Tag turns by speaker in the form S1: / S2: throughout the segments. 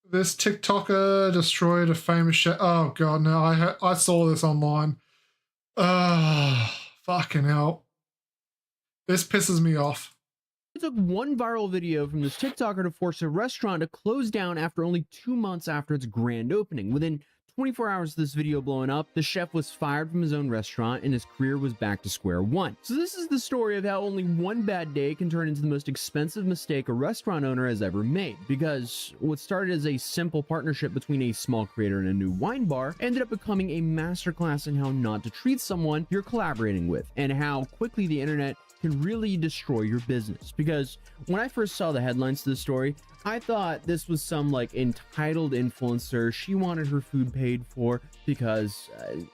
S1: This TikToker destroyed a famous chef. Oh god, no! I saw this online. Fucking hell! This pisses me off.
S2: It took one viral video from this TikToker to force a restaurant to close down after only 2 months after its grand opening. Within 24 hours of this video blowing up, the chef was fired from his own restaurant and his career was back to square one. So this is the story of how only one bad day can turn into the most expensive mistake a restaurant owner has ever made. Because what started as a simple partnership between a small creator and a new wine bar ended up becoming a masterclass in how not to treat someone you're collaborating with, and how quickly the internet can really destroy your business. Because when I first saw the headlines to this story, I thought this was some like entitled influencer. She wanted her food paid for because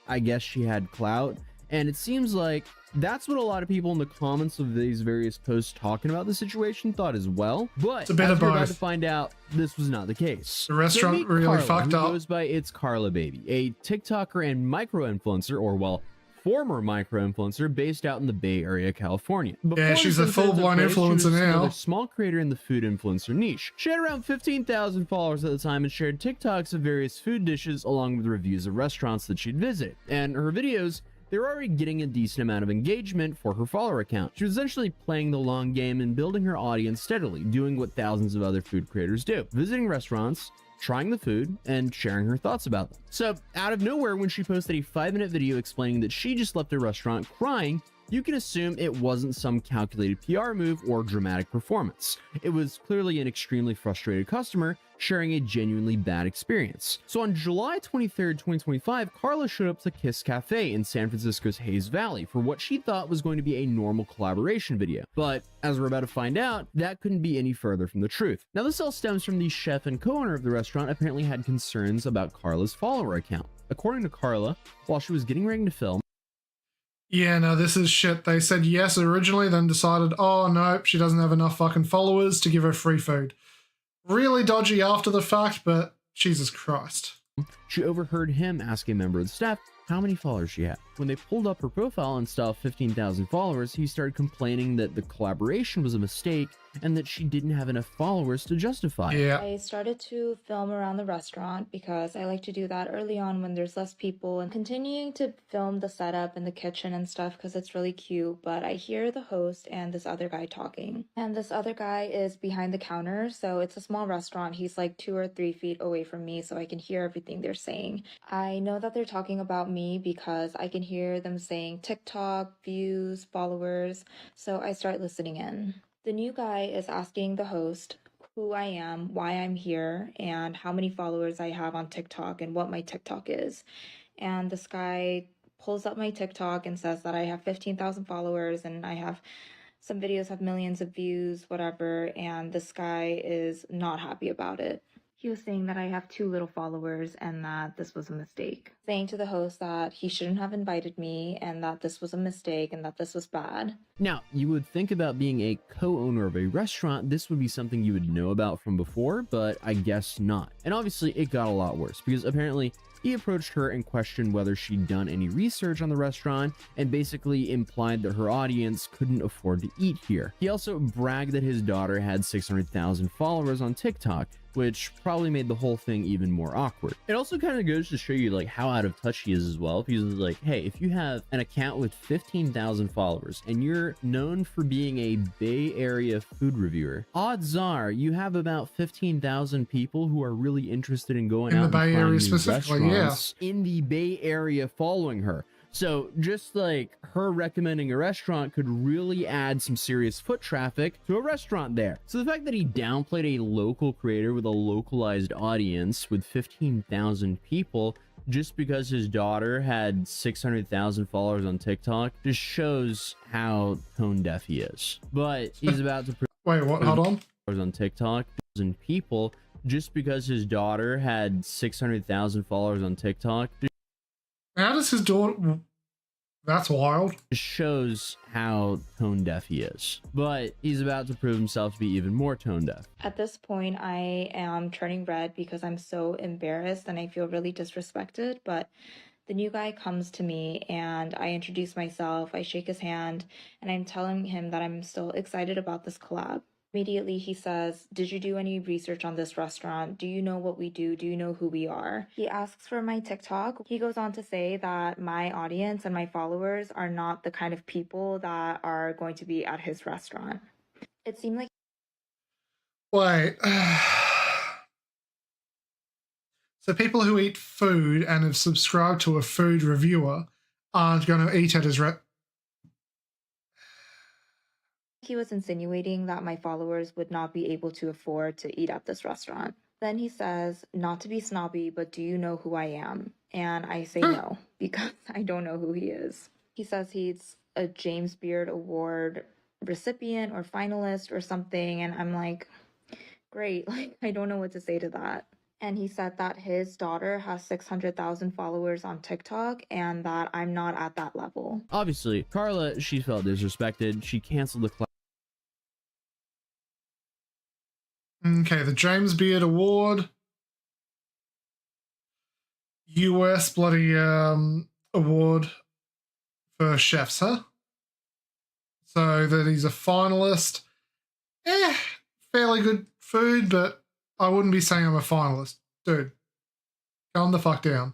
S2: I guess she had clout. And it seems like that's what a lot of people in the comments of these various posts talking about the situation thought as well. But
S1: It's a bit of
S2: as we're about
S1: both.
S2: to find out, this was not the case.
S1: The restaurant
S2: meet
S1: really
S2: Carla,
S1: fucked
S2: who
S1: up.
S2: goes by It's Carla Baby, a TikToker and micro-influencer, or well, former micro-influencer based out in the Bay Area, California.
S1: Yeah, she's a full-blown influencer now.
S2: A small creator in the food influencer niche. She had around 15,000 followers at the time and shared TikToks of various food dishes along with reviews of restaurants that she'd visited. And her videos, they were already getting a decent amount of engagement for her follower account. She was essentially playing the long game and building her audience steadily, doing what thousands of other food creators do: visiting restaurants, trying the food, and sharing her thoughts about them. So out of nowhere, when she posted a 5-minute video explaining that she just left a restaurant crying, you can assume it wasn't some calculated PR move or dramatic performance. It was clearly an extremely frustrated customer sharing a genuinely bad experience. So on July 23rd, 2025, Carla showed up to Kiss Cafe in San Francisco's Hayes Valley for what she thought was going to be a normal collaboration video. But as we're about to find out, that couldn't be any further from the truth. Now this all stems from the chef and co-owner of the restaurant apparently had concerns about Carla's follower account. According to Carla, while she was getting ready to film,
S1: Yeah, no, this is shit. They said yes originally, then decided, oh, nope, she doesn't have enough fucking followers to give her free food. Really dodgy after the fact, but Jesus Christ.
S2: she overheard him ask a member of the staff how many followers she had. When they pulled up her profile and saw 15,000 followers, he started complaining that the collaboration was a mistake and that she didn't have enough followers to justify it.
S1: Yeah.
S3: I started to film around the restaurant because I like to do that early on when there's less people, and continuing to film the setup and the kitchen and stuff because it's really cute. But I hear the host and this other guy talking, and this other guy is behind the counter, so it's a small restaurant. He's like 2 or 3 feet away from me, so I can hear everything they're saying. I know that they're talking about me because I can hear them saying TikTok, views, followers, so I start listening in. The new guy is asking the host who I am, why I'm here, and how many followers I have on TikTok and what my TikTok is. And this guy pulls up my TikTok and says that I have 15,000 followers and I have some videos have millions of views, whatever, and this guy is not happy about it. He was saying that I have too little followers and that this was a mistake. Saying to the host that he shouldn't have invited me and that this was a mistake and that this was bad.
S2: Now, you would think about being a co-owner of a restaurant, this would be something you would know about from before, but I guess not. And obviously, it got a lot worse because apparently he approached her and questioned whether she'd done any research on the restaurant and basically implied that her audience couldn't afford to eat here. He also bragged that his daughter had 600,000 followers on TikTok, which probably made the whole thing even more awkward. It also kind of goes to show you like how out of touch he is as well, because it's like, hey, if you have an account with 15,000 followers and you're known for being a Bay Area food reviewer, odds are you have about 15,000 people who are really interested in going out
S1: In the
S2: and
S1: Bay
S2: trying
S1: Area
S2: new
S1: specifically, yeah.
S2: restaurants in the Bay Area following her. So just like her recommending a restaurant could really add some serious foot traffic to a restaurant there. So the fact that he downplayed a local creator with a localized audience with 15,000 people just because his daughter had 600,000 followers on TikTok just shows how tone deaf he is. But he's about to
S1: Wait, what? Hold on.
S2: on TikTok and people just because his daughter had 600,000 followers on TikTok.
S1: How does his daughter... That's wild.
S2: Shows how tone deaf he is, but he's about to prove himself to be even more tone deaf.
S3: At this point, I am turning red because I'm so embarrassed and I feel really disrespected, but the new guy comes to me and I introduce myself, I shake his hand, and I'm telling him that I'm still excited about this collab. Immediately, he says, "Did you do any research on this restaurant? Do you know what we do? Do you know who we are?" He asks for my TikTok. He goes on to say that my audience and my followers are not the kind of people that are going to be at his restaurant. It seemed like
S1: Wait. So people who eat food and have subscribed to a food reviewer aren't going to eat at his
S3: he was insinuating that my followers would not be able to afford to eat at this restaurant. Then he says, "Not to be snobby, but do you know who I am?" And I say no, because I don't know who he is. He says he's a James Beard Award recipient or finalist or something, and I'm like, great, like, I don't know what to say to that. And he said that his daughter has 600,000 followers on TikTok and that I'm not at that level.
S2: Obviously, Carla, she felt disrespected. She canceled the class.
S1: Okay, the James Beard Award, US bloody award for chefs, huh? So that he's a finalist. Fairly good food, but I wouldn't be saying I'm a finalist. Dude, calm the fuck down.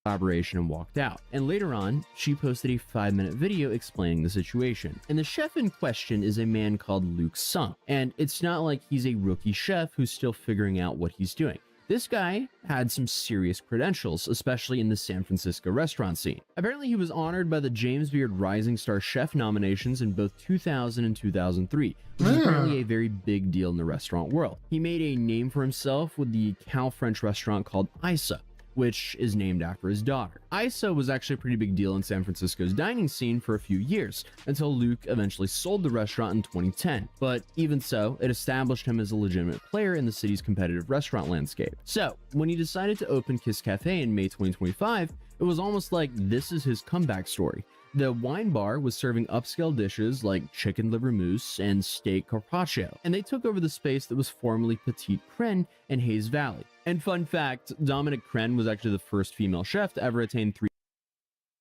S2: Collaboration and walked out. And later on, she posted a 5-minute video explaining the situation. And the chef in question is a man called Luke Sung. And it's not like he's a rookie chef who's still figuring out what he's doing. This guy had some serious credentials, especially in the San Francisco restaurant scene. Apparently, he was honored by the James Beard Rising Star Chef nominations in both 2000 and 2003, which is apparently a very big deal in the restaurant world. He made a name for himself with the Cal French restaurant called Isa, which is named after his daughter. Isa was actually a pretty big deal in San Francisco's dining scene for a few years, until Luke eventually sold the restaurant in 2010. But even so, it established him as a legitimate player in the city's competitive restaurant landscape. So, when he decided to open Kiss Cafe in May 2025, it was almost like this is his comeback story. The wine bar was serving upscale dishes like chicken liver mousse and steak carpaccio, and they took over the space that was formerly Petite Crenne in Hayes Valley. And fun fact, Dominic Crenne was actually the first female chef to ever attain 3.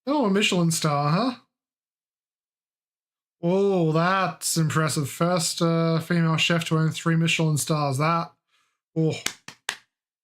S1: Oh, a Michelin star, huh? Oh, that's impressive. First female chef to earn 3 Michelin stars. That, oh.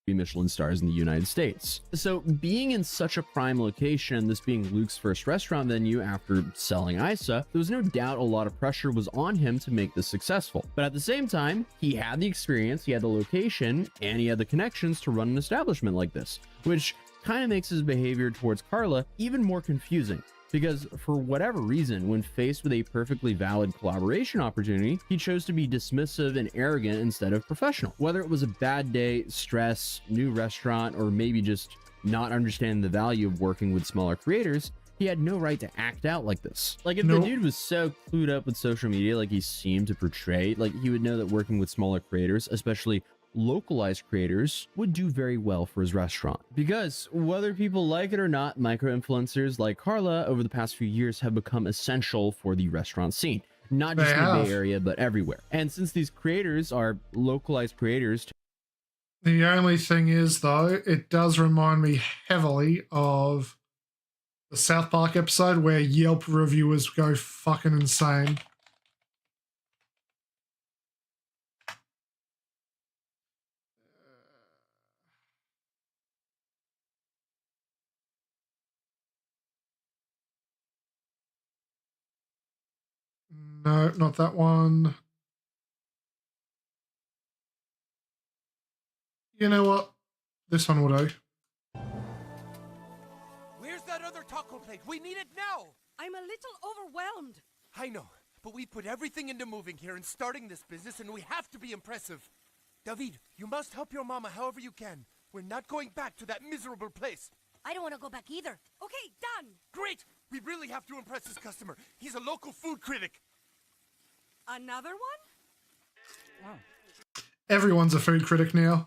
S2: Michelin stars in the United States. So being in such a prime location, this being Luke's first restaurant venue after selling Isa, there was no doubt a lot of pressure was on him to make this successful. But at the same time, he had the experience, he had the location, and he had the connections to run an establishment like this, which kind of makes his behavior towards Carla even more confusing. Because for whatever reason, when faced with a perfectly valid collaboration opportunity, he chose to be dismissive and arrogant instead of professional. Whether it was a bad day, stress, new restaurant, or maybe just not understanding the value of working with smaller creators, he had no right to act out like this. Like, if the dude was so clued up with social media like he seemed to portray, like, he would know that working with smaller creators, especially localized creators, would do very well for his restaurant. Because whether people like it or not, micro-influencers like Carla over the past few years have become essential for the restaurant scene, not just in the Bay Area, but everywhere. And since these creators are localized creators,
S1: the only thing is, though, it does remind me heavily of the South Park episode where Yelp reviewers go fucking insane. No, not that one. You know what? This one will do.
S4: Where's that other taco plate? We need it now!
S5: I'm a little overwhelmed.
S4: I know, but we put everything into moving here and starting this business, and we have to be impressive. David, you must help your mama however you can. We're not going back to that miserable place.
S5: I don't want to go back either. Okay, done.
S4: Great! We really have to impress this customer. He's a local food critic.
S5: Another one?
S1: Everyone's a food critic now.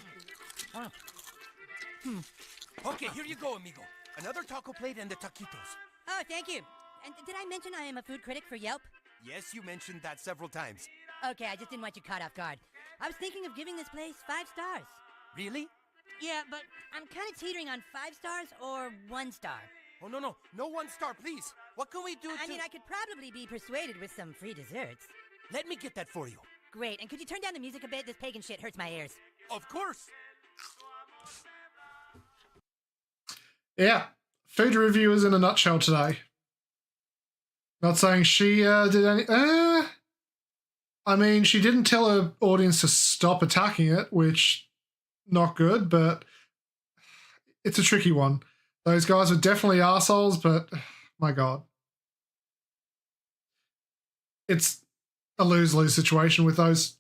S4: Okay, here you go, amigo. Another taco plate and the taquitos.
S5: Oh, thank you. And did I mention I am a food critic for Yelp?
S4: Yes, you mentioned that several times.
S5: Okay, I just didn't want you caught off guard. I was thinking of giving this place 5 stars.
S4: Really?
S5: Yeah, but I'm kind of teetering on 5 stars or 1 star.
S4: Oh, no 1 star, please. What can we do
S5: I mean, I could probably be persuaded with some free desserts.
S4: Let me get that for you.
S5: Great, and could you turn down the music a bit? This pagan shit hurts my ears.
S4: Of course.
S1: Yeah, food reviewers in a nutshell today. Not saying she did any... I mean, she didn't tell her audience to stop attacking it, which, not good, but it's a tricky one. Those guys are definitely arseholes, but my God. It's a lose-lose situation with those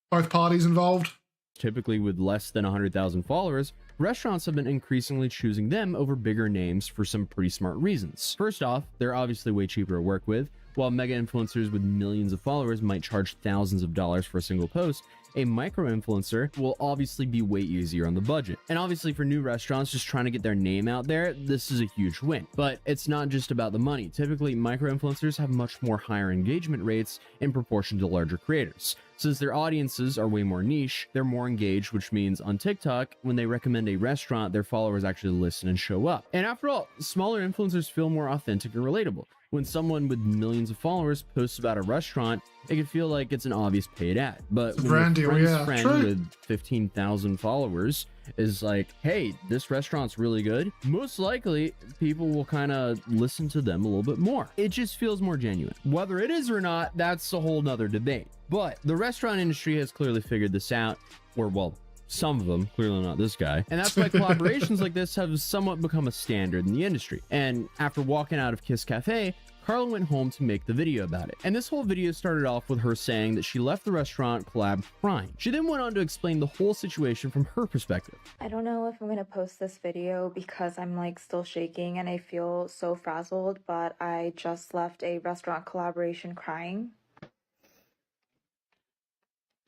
S1: both parties involved.
S2: Typically with less than 100,000 followers, restaurants have been increasingly choosing them over bigger names for some pretty smart reasons. First off, they're obviously way cheaper to work with. While mega influencers with millions of followers might charge thousands of dollars for a single post, a micro influencer will obviously be way easier on the budget. And obviously for new restaurants just trying to get their name out there, this is a huge win. But it's not just about the money. Typically, micro influencers have much more higher engagement rates in proportion to larger creators. Since their audiences are way more niche, they're more engaged, which means on TikTok, when they recommend a restaurant, their followers actually listen and show up. And after all, smaller influencers feel more authentic and relatable. When someone with millions of followers posts about a restaurant, it can feel like it's an obvious paid ad. But when your friend's friend with 15,000 followers is like, hey, this restaurant's really good, most likely people will kind of listen to them a little bit more. It just feels more genuine. Whether it is or not, that's a whole nother debate. But the restaurant industry has clearly figured this out, or well, some of them, clearly not this guy. And that's why collaborations like this have somewhat become a standard in the industry. And after walking out of Kiss Cafe, Carla went home to make the video about it. And this whole video started off with her saying that she left the restaurant collab crying. She then went on to explain the whole situation from her perspective.
S3: I don't know if I'm going to post this video because I'm like still shaking and I feel so frazzled, but I just left a restaurant collaboration crying.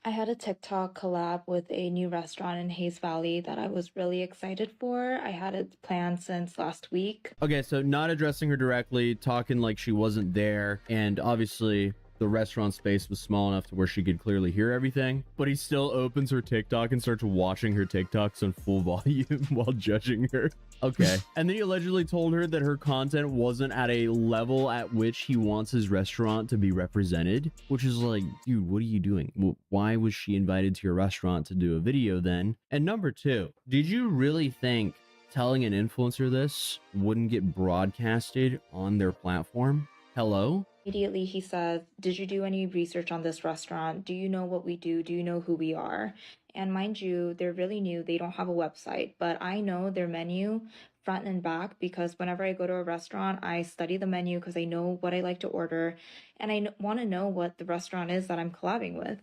S3: I had a TikTok collab with a new restaurant in Hayes Valley that I was really excited for. I had it planned since last week.
S2: Okay, so not addressing her directly, talking like she wasn't there, and obviously the restaurant space was small enough to where she could clearly hear everything, but he still opens her TikTok and starts watching her TikToks on full volume while judging her. Okay. And then he allegedly told her that her content wasn't at a level at which he wants his restaurant to be represented, which is like, dude, what are you doing? Well, why was she invited to your restaurant to do a video then? And number two, did you really think telling an influencer this wouldn't get broadcasted on their platform? Hello?
S3: Immediately he said, did you do any research on this restaurant? Do you know what we do? Do you know who we are? And mind you, they're really new. They don't have a website, but I know their menu front and back because whenever I go to a restaurant, I study the menu because I know what I like to order and I want to know what the restaurant is that I'm collabing with.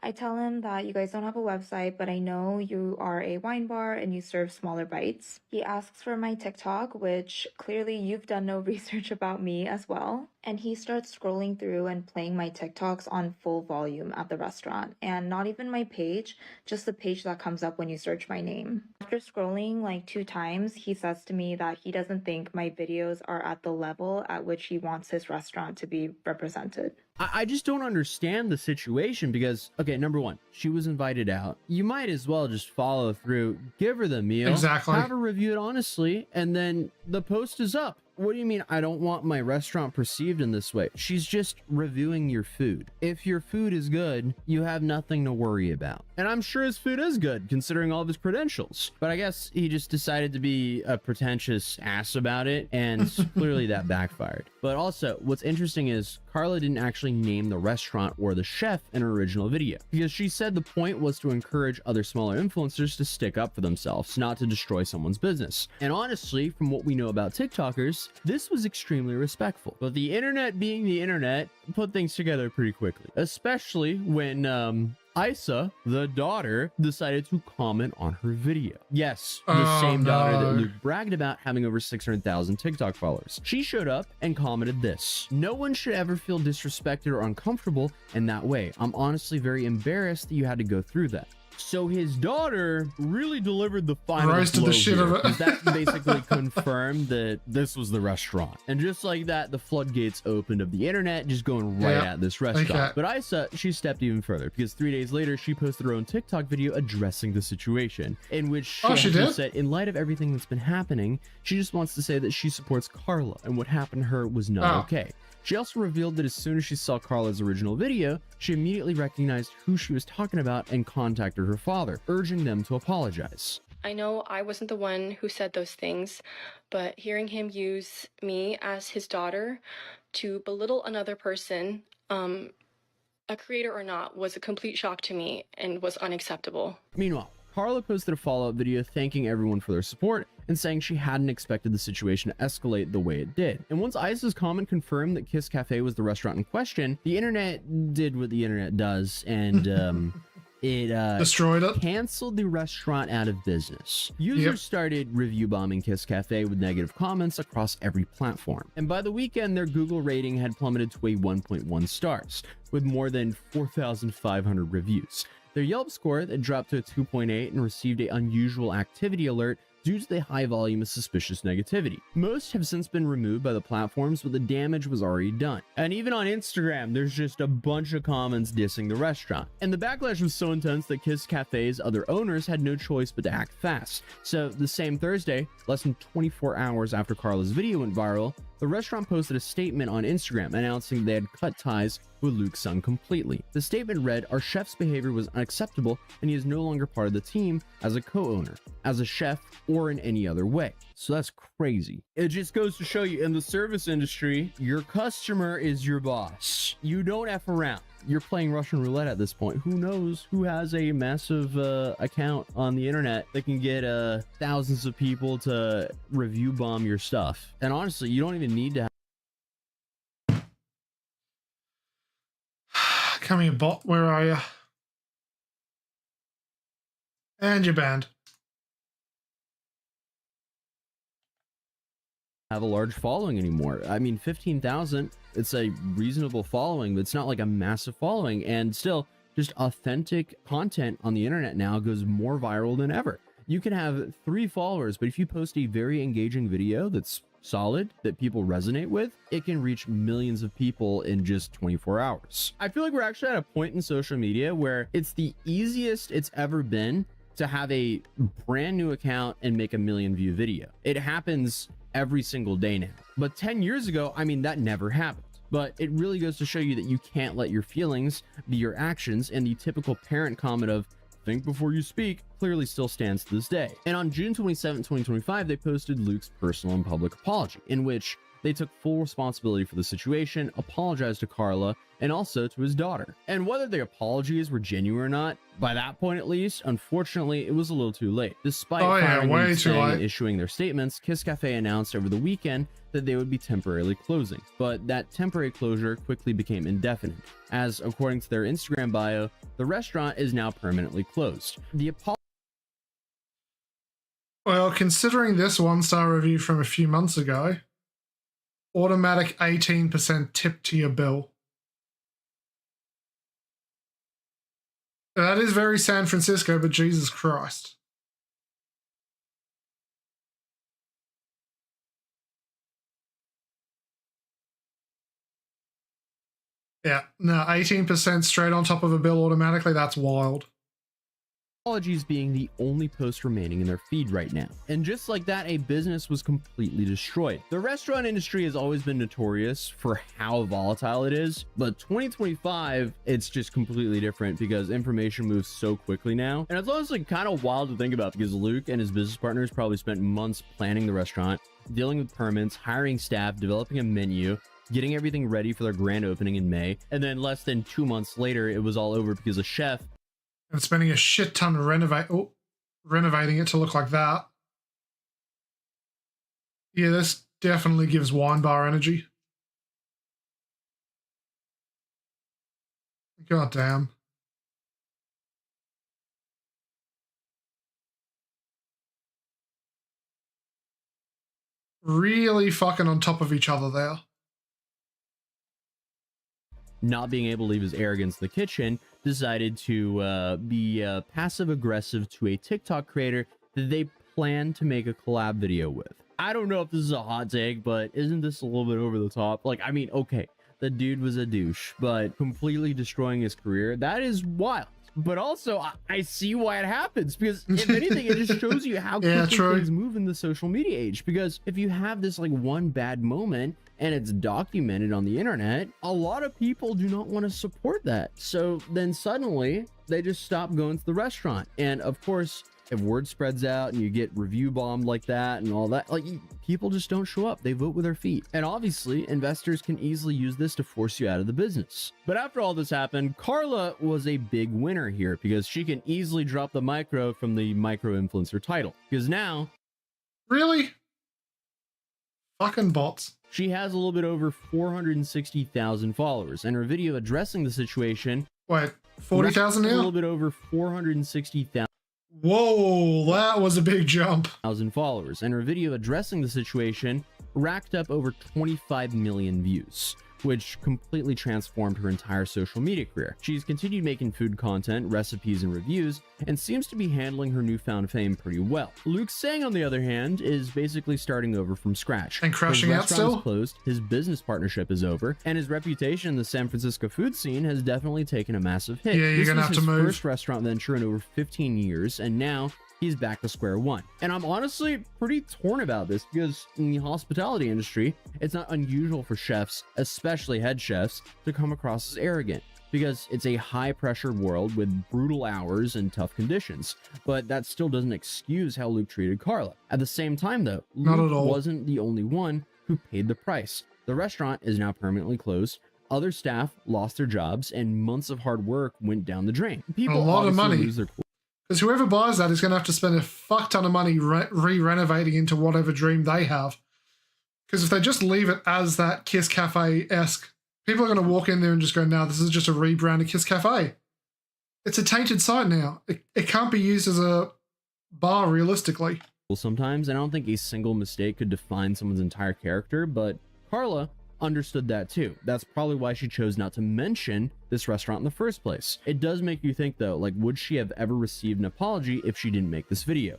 S3: I tell him that you guys don't have a website, but I know you are a wine bar and you serve smaller bites. He asks for my TikTok, which clearly you've done no research about me as well. And he starts scrolling through and playing my TikToks on full volume at the restaurant. And not even my page, just the page that comes up when you search my name. After scrolling like 2 times, he says to me that he doesn't think my videos are at the level at which he wants his restaurant to be represented.
S2: I just don't understand the situation because, okay, number one, she was invited out. You might as well just follow through, give her the meal,
S1: exactly,
S2: have her review it honestly, and then the post is up. What do you mean I don't want my restaurant perceived in this way? She's just reviewing your food. If your food is good, you have nothing to worry about. And I'm sure his food is good considering all of his credentials. But I guess he just decided to be a pretentious ass about it, and clearly that backfired. But also, what's interesting is Carla didn't actually name the restaurant or the chef in her original video because she said the point was to encourage other smaller influencers to stick up for themselves, not to destroy someone's business. And honestly, from what we know about TikTokers, this was extremely respectful. But the internet being the internet put things together pretty quickly, especially when Isa, the daughter, decided to comment on her video. Yes, the same daughter that Luke bragged about having over 600,000 TikTok followers. She showed up and commented this: "No one should ever feel disrespected or uncomfortable in that way. I'm honestly very embarrassed that you had to go through that." So his daughter really delivered the final
S1: roasted
S2: blow
S1: the shit
S2: here,
S1: of it.
S2: that basically confirmed that this was the restaurant. And just like that, the floodgates opened of the internet, just going right at this restaurant.
S1: Okay.
S2: But Isa, she stepped even further because 3 days later, she posted her own TikTok video addressing the situation, in which she said, in light of everything that's been happening, she just wants to say that she supports Carla and what happened to her was not okay. She also revealed that as soon as she saw Carla's original video, she immediately recognized who she was talking about and contacted her father, urging them to apologize.
S6: I know I wasn't the one who said those things, but hearing him use me as his daughter to belittle another person, a creator or not, was a complete shock to me and was unacceptable.
S2: Meanwhile, Carla posted a follow-up video thanking everyone for their support and saying she hadn't expected the situation to escalate the way it did. And once Isa's comment confirmed that Kiss Cafe was the restaurant in question, the internet did what the internet does and it
S1: destroyed it,
S2: canceled the restaurant out of business. Users started review bombing Kiss Cafe with negative comments across every platform. And by the weekend, their Google rating had plummeted to a 1.1 stars with more than 4,500 reviews. Their Yelp score that dropped to a 2.8 and received an unusual activity alert due to the high volume of suspicious negativity. Most have since been removed by the platforms, but the damage was already done. And even on Instagram, there's just a bunch of comments dissing the restaurant. And the backlash was so intense that Kiss Cafe's other owners had no choice but to act fast. So the same Thursday, less than 24 hours after Carla's video went viral, the restaurant posted a statement on Instagram announcing they had cut ties with Luke's son completely. The statement read, "Our chef's behavior was unacceptable and he is no longer part of the team as a co-owner, as a chef, or in any other way." So that's crazy. It just goes to show you, in the service industry, your customer is your boss. You don't F around. You're playing Russian roulette at this point. Who knows who has a massive account on the internet that can get thousands of people to review bomb your stuff. And honestly, you don't even need to have...
S1: Come here, bot. Where are you? And you're banned.
S2: have a large following anymore. I mean, 15,000, it's a reasonable following, but it's not like a massive following. And still, just authentic content on the internet now goes more viral than ever. You can have 3 followers, but if you post a very engaging video that's solid, that people resonate with, it can reach millions of people in just 24 hours. I feel like we're actually at a point in social media where it's the easiest it's ever been to have a brand new account and make a 1 million view video. It happens every single day now. But 10 years ago, I mean, that never happened. But it really goes to show you that you can't let your feelings be your actions, and the typical parent comment of "think before you speak" clearly still stands to this day. And on June 27, 2025, they posted Luke's personal and public apology, in which they took full responsibility for the situation, apologized to Carla, and also to his daughter. And whether the apologies were genuine or not, by that point at least, unfortunately, it was a little too late. Despite and issuing their statements, Kiss Cafe announced over the weekend that they would be temporarily closing. But that temporary closure quickly became indefinite, as according to their Instagram bio, the restaurant is now permanently closed.
S1: Well, considering this 1-star review from a few months ago, automatic 18% tip to your bill. That is very San Francisco, but Jesus Christ. Yeah, no, 18% straight on top of a bill automatically, that's wild.
S2: Apologies being the only post remaining in their feed right now. And just like that, a business was completely destroyed. The restaurant industry has always been notorious for how volatile it is, but 2025, it's just completely different because information moves so quickly now. And it's honestly kind of wild to think about because Luke and his business partners probably spent months planning the restaurant, dealing with permits, hiring staff, developing a menu, getting everything ready for their grand opening in May. And then less than 2 months later, it was all over because a chef
S1: and spending a shit ton renovating it to look like that. Yeah, this definitely gives wine bar energy. God damn. Really fucking on top of each other there.
S2: Not being able to leave his arrogance in the kitchen, decided to be passive-aggressive to a TikTok creator that they plan to make a collab video with. I don't know if this is a hot take, but isn't this a little bit over the top? Like, I mean, okay, the dude was a douche, but completely destroying his career, that is wild. But also, I see why it happens, because if anything, it just shows you how quickly things move in the social media age. Because if you have this like one bad moment and it's documented on the internet, a lot of people do not want to support that. So then suddenly they just stop going to the restaurant. And of course, if word spreads out and you get review bombed like that and all that, like, people just don't show up. They vote with their feet. And obviously, investors can easily use this to force you out of the business. But after all this happened, Carla was a big winner here, because she can easily drop the micro from the micro influencer title. Because now...
S1: Really? Fucking bots.
S2: She has a little bit over 460,000 followers, and her video addressing the situation...
S1: Wait, 40,000 now?
S2: A little bit over 460,000.
S1: Whoa, that was a big jump.
S2: Followers, and her video addressing the situation racked up over 25 million views, which completely transformed her entire social media career. She's continued making food content, recipes, and reviews, and seems to be handling her newfound fame pretty well. Luke Sang, on the other hand, is basically starting over from scratch.
S1: And crashing out still?
S2: Is closed, his business partnership is over, and his reputation in the San Francisco food scene has definitely taken a massive hit.
S1: Yeah, you're gonna have to move.
S2: This was his first restaurant venture in over 15 years, and now he's back to square one. And I'm honestly pretty torn about this, because in the hospitality industry, it's not unusual for chefs, especially head chefs, to come across as arrogant, because it's a high pressure world with brutal hours and tough conditions. But that still doesn't excuse how Luke treated Carla. At the same time though, Luke wasn't the only one who paid the price. The restaurant is now permanently closed. Other staff lost their jobs, and months of hard work went down the drain. People
S1: a lot of money.
S2: Lose their
S1: because whoever buys that is going to have to spend a fuck ton of money re-renovating into whatever dream they have. Because if they just leave it as that Kiss Cafe-esque, people are going to walk in there and just go, no, this is just a rebranded Kiss Cafe. It's a tainted site now. It can't be used as a bar realistically.
S2: Sometimes, and I don't think a single mistake could define someone's entire character, but Carla understood that too. That's probably why she chose not to mention this restaurant in the first place. It does make you think though, like, would she have ever received an apology if she didn't make this video?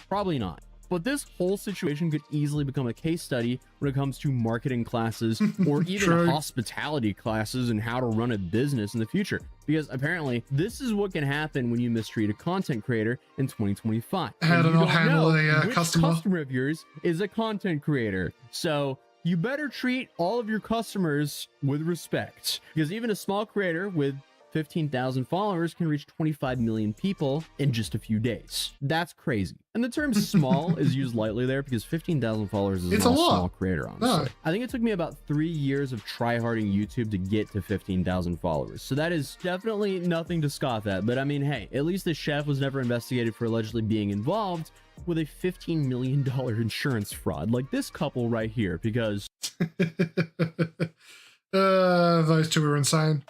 S2: Probably not. But this whole situation could easily become a case study when it comes to marketing classes or even hospitality classes and how to run a business in the future. Because apparently this is what can happen when you mistreat a content creator in 2025.
S1: How to not handle a customer.
S2: Customer of yours is a content creator. So you better treat all of your customers with respect, because even a small creator with 15,000 followers can reach 25 million people in just a few days. That's crazy. And the term small is used lightly there, because 15,000 followers is not a small creator, honestly.
S1: No.
S2: I think it took me about 3 years of try-harding YouTube to get to 15,000 followers. So that is definitely nothing to scoff at. But I mean, hey, at least the chef was never investigated for allegedly being involved with a $15 million insurance fraud like this couple right here, because
S1: those two are insane.